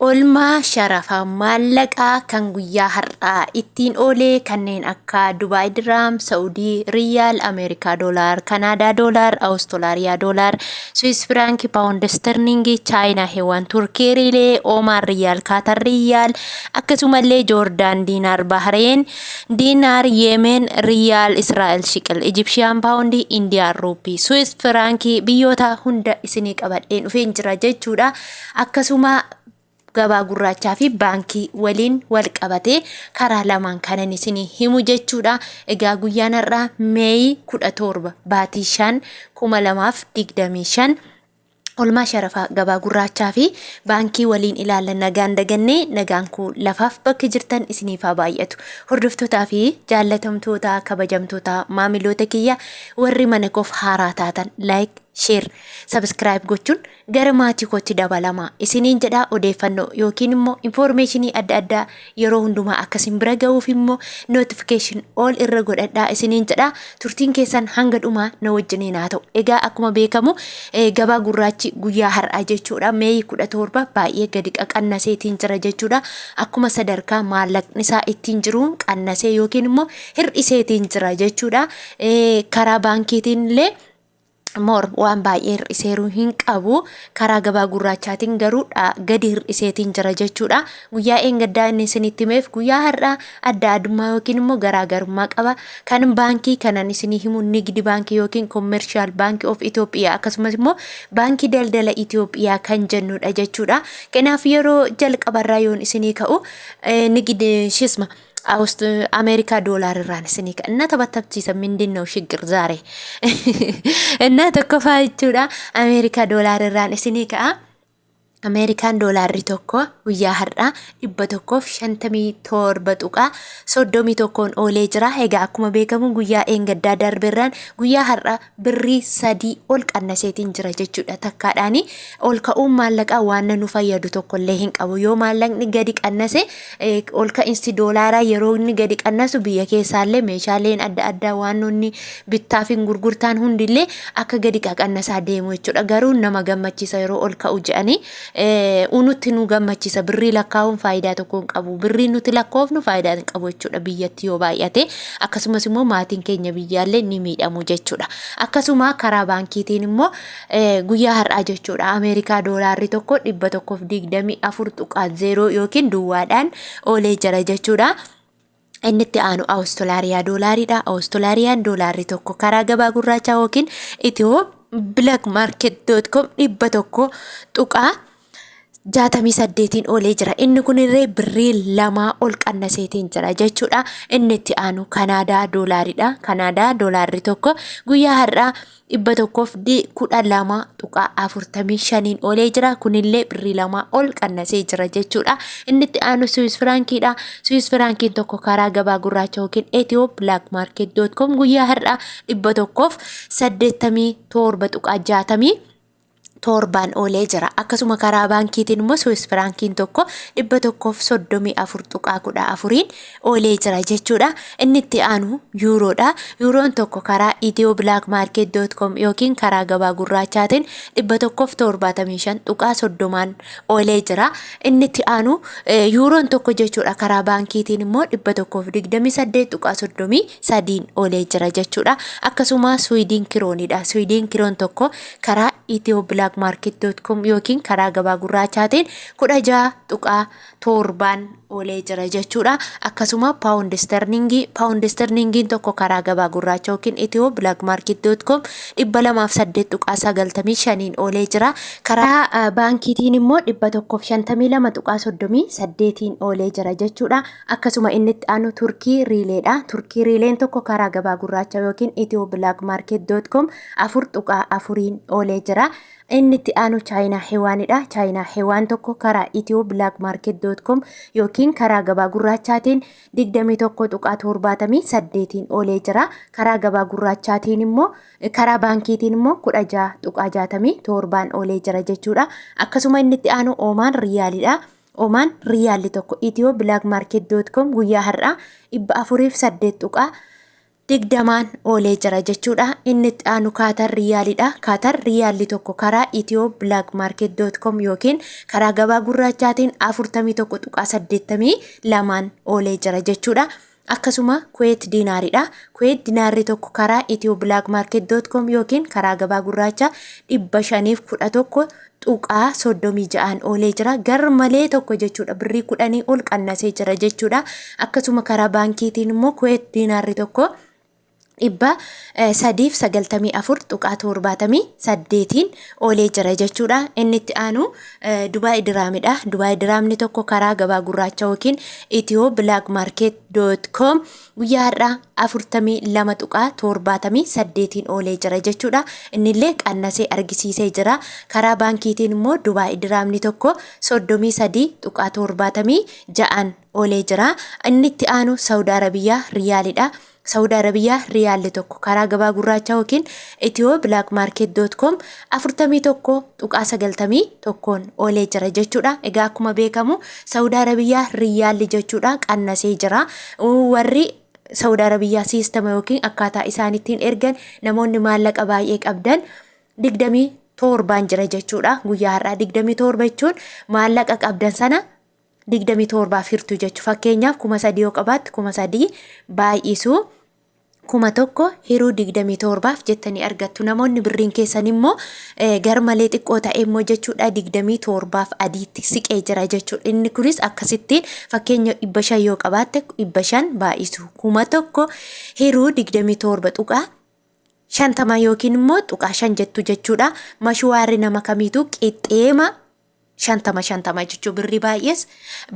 Olmaa sharafa maallaqaa kan guyyaa hardhaa ittiin olee kanneen akka Dubaay Diraam, Saudii Riyaal, Ameerikaa Doolaar, Kanaadaa Doolaar, Awustiraaliyaa Doolaar, Swiss Frank, Paawundi Sterlingii, Chaayinaa Heewwan, Turkii Riilee, Oomaan Riyaal, Kaatar Riyaal, akkasumallee Joordaan Diinaar, Bahareen Diinaar, Yemen Riyaal, Israa'el Shiqil, Ijipshiyaan Paawundi, Indiyaan Ruupii, Swiss Frank biyyoota hunda isinii qabadheen dhufeen jira jechuudha. Akkasuma gabaa gurraachaa fi baankii waliin wal qabatee karaa lamaan kanan isinii himu jechuudha. Egaa guyyaan har'aa Meey 17 baatii 5 2025 olmaa sharafa gabaa gurraachaa fi baankii waliin ilaalan nagaan dagannee nagaan ku lafaaf bakka jirtan isiniif haa baay'atu. Hordoftootaa fi jaallatamtoota kabajamtoota maamiloota kiyya warri mana koof haaraa taatan like share subscribe gochuun gara maatii kootti dabalama isiniin jedha. Odeeffannoo yookiin immoo informationii adda addaa yeroo hundumaa akkasin bira ga'uuf immoo notification all irra godhadhaa isiniin jedha. Turtiin keessan hanga dhumaa na wajjiniin haa ta'u. Egaa akkuma beekamu gabaa gurraachi guyyaa har'aa jechuudha. Meey 17 baay'ee gadi qannaseetiin jira jechuudha. Akkuma sadarkaa maallaqni isaa ittiin jiruun qannasee yookiin immoo hir'iseetiin jira jechuudha. Karaa baankiitiin illee More waan baay'ee hir'iseeruu hin qabu. Karaa gabaa gurraachaatiin garuu gadi hir'iseetiin jira jechuudha. Guyyaa eengaddaa inni isinitti himeef guyyaa har'aa adda addummaa yookiin immoo garaagarummaa qaba. Kan baankii kanan isinii himu nigdi baankii yookiin commercial bank of Ethiopia akkasumas immoo baankii daldala Ethiopia kan jennudha jechuudha. Kanaaf yeroo jalqabarraa yoon isinii ka'u nigdi shisma Ameerikaa Doolaar irraan isinii ka'a. Inna taphatabsiisa mindinoo shigir zaare. Inna tokko fa'aa jechuudha. Ameerikaa Doolaar irraan isinii ka'a. Ameerikaan Doolaarri tokko guyyaa har'aa 157 tuqaa 31 oolee jira. Egaa akkuma beekamu guyyaa eengaddaa darbeerraan guyyaa har'aa birrii 3 ol qannaseetiin jira jechuudha. Takkaadhaani ol ka'uun maallaqaa waan nu fayyadu tokkollee hin qabu. Yoo maallaqni gadi qannase ol ka'insi doolaaraa yeroo inni gadi qannasu biyya keessaallee meeshaaleen adda addaa waan inni bittaa fi gurgurtaan hundillee akka gadi qannasaa deemu jechuudha. Garuu nama gammachiisa yeroo ol ka'u jedhanii unutti nu gammachiisa. Birrii lakkaa'uun faayidaa tokko hin qabu. Birrii nuti lakkoofnu faayidaa hin qabu jechuudha biyyatti yoo baay'ate. Akkasumas immoo maatiin keenya biyyaallee ni miidhamu jechuudha. Akkasuma karaa baankiitiin immoo guyyaa har'aa jechuudha Ameerikaa Doolaarri tokko 124.0 yookiin duwwaadhaan oolee jira jechuudha. Inni itti aanu Awustiraaliyaa Doolaaridha. Awustiraaliyaa Doolaarri tokko karaa gabaa gurraachaa yookiin ethio.blackmarket.com 100.68 oolee jira. Inni kun irree birrii 2 ol qannaseetiin jira jechuudha. Inni itti aanu Kanaadaa Doolaaridha. Kanaadaa Doolaarri tokko guyyaa har'aa 112.45 oolee jira. Kunillee birrii 2 ol qannasee jira jechuudha. Inni itti aanu Swiss Frankiidha. Swiss Frankiin tokko karaa gabaa gurraacha yookiin ethio.blackmarket.com guyyaa har'aa 187.60 torbaan oolee jira. Akkasuma karaa baankiitiin immoo Swiss Frankiin tokko 134.14 oolee jira jechuudha. Inni itti aanu Yuuroodha. Yuuroon tokko karaa ethio.blackmarket.com yookiin karaa gabaa gurraachaatiin 175.30 oolee jira. Inni itti aanu Yuuroon tokko jechuudha karaa baankiitiin immoo 128.33 oolee jira jechuudha. Akkasuma Swiidin Kiroonidha. Swiidin Kiroon tokko karaa ethio.blackmarket.com yookiin karaa gabaa gurraachaatiin 16.7 oolee jira jechuudha. Akkasuma Paawundi Sterlingiin tokko karaa gabaa gurraacha yookiin ethio.blackmarket.com 208.95 oolee jira. Karaa baankiitiin immoo 152.38 oolee jira jechuudha. Akkasuma inni itti aanu Turkii Riileedha. Turkii Riileen tokko karaa gabaa gurraacha yookiin ethio.blackmarket.com 4.4 oolee jira. Inni itti aanu Chaayinaa Heewaanidha. Chaayinaa Heewaan tokko karaa ethio.blackmarket.com yookiin karaa gabaa gurraachaatiin 21.78 oolee jira. Karaa gabaa gurraachaatiin immoo karaa baankiitiin immoo 16.67 oolee jira jechuudha. Akkasuma inni itti aanu Oomaan Riyaalidha. Oomaan Riyaalli tokko ethio.blackmarket.com guyyaa har'aa 408 digdamaan olee jira jechuudha. Inni itti aanu kaatar riyaalidha. Kaatar riyaalli tokko karaa ethio-blackmarket.com yookiin karaa gabaa gurraachaatiin 41.82 olee jira jechuudha. Akkasuma kuweet diinaaridha. Kuweet diinaarri tokko karaa ethio-blackmarket.com yookiin karaa gabaa gurraachaa 511 tuqaa 36 olee jira. Garmalee tokko jechuudha. Birrii 10 ol qannasee jira jechuudha. Akkasuma karaa baankiitiin immoo kuweet diinaarri tokko dhibba 394 tuqaa 78 olee jira jechuudha. Inni itti aanu Dubai diraamidha. Dubai diraamni tokko karaa gabaa gurraacha yookiin ethio-blackmarket.com guyyaa har'aa 42 tuqaa 78 olee jira jechuudha. Innillee qannasee argisiisee jira. Karaa baankiitiin immoo Dubai diraamni tokko 33 tuqaa 76 olee jira. Inni itti aanu Saudi Arabiyaa riyaalidha. Saudi Arabiyaa riyaalli tokko karaa gabaa gurraacha yookiin ethio-blackmarket.com 41.91 olee jira jechuudha. Egaa akkuma beekamu Saudi Arabiyaa riyaalli jechuudha qannasee jira. Warri Saudi Arabiyaa siistama yookiin akkaataa isaanittiin ergan namoonni maallaqa baay'ee qabdan 27 jira jechuudha. Guyyaa har'aa 27 jechuun maallaqa qabdan sana 27 firtu jechuudha. Fakkeenyaaf 3,000 yoo qabaatti 3,000 baay'isuu 1,000 hiruu 27 jettanii argattu. Namoonni birriin keessan immoo garmalee xiqqoo ta'e immoo jechuudha 27 adiitti siqee jira jechuudha. Inni kunis akkasittiin fakkeenya 500 yoo qabaatte 500 baay'isuu 1,000 hiruu 27 tuqaa 50 yookiin immoo tuqaa 5 jettu jechuudha. Mashwaarri nama kamiitu qixxeema 50 jechuudha. Birri baay'ees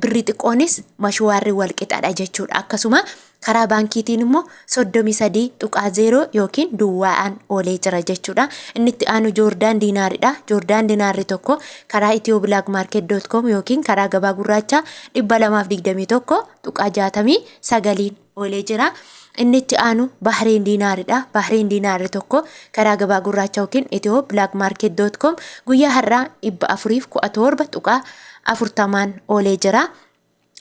birri xiqqoonis mashwaarri wal qixadha jechuudha. Akkasuma karaa baankiitiin immoo 33.0 yookiin duwwaa'an olee jira jechuudha. Inni itti aanu Joordaan diinaaridha. Joordaan diinaarri tokko karaa ethio-blackmarket.com yookiin karaa gabaa gurraachaa 221.69 olee jira. Inni itti aanu Bahrein diinaaridha. Bahrein diinaarri tokko karaa gabaa gurraacha yookiin ethio-blackmarket.com guyyaa har'aa 417.40 olee jira.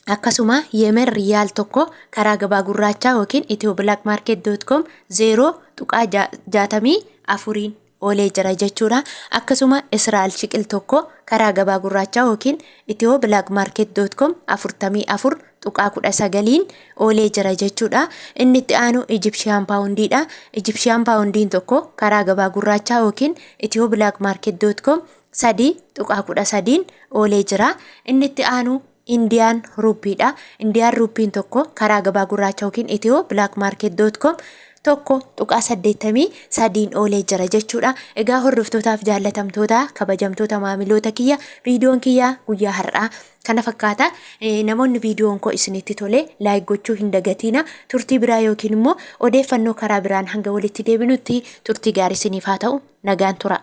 Akkasuma Yemen riyaal tokko karaa gabaa gurraachaa yookiin ethio-blackmarket.com 0.64 olee jira jechuudha. Akkasuma Israa'el shiqil tokko karaa gabaa gurraachaa yookiin ethio-blackmarket.com 44.19 olee jira jechuudha. Inni itti aanu Egyptian poundidha. Egyptian poundiin tokko karaa gabaa gurraachaa yookiin ethio-blackmarket.com 3.13 olee jira. Inni itti aanu Indian rupiidha. Indian rupiin tokko karaa gabaa gurraacha yookiin ethio-blackmarket.com 1.83 olee jira jechuudha. Egaa hordoftootaaf jaallatamtoota kabajamtoota maamiloota kiyya viidiyoon kiyya guyyaa har'aa kana fakkaata. Namoonni viidiyoon koo isinitti tole laayik gochuu hin dagatina. Turtii biraa yookiin immoo odeeffannoo karaa biraan hanga walitti deebinutti turtii gaarii isiniif haa ta'u. Nagaan tura.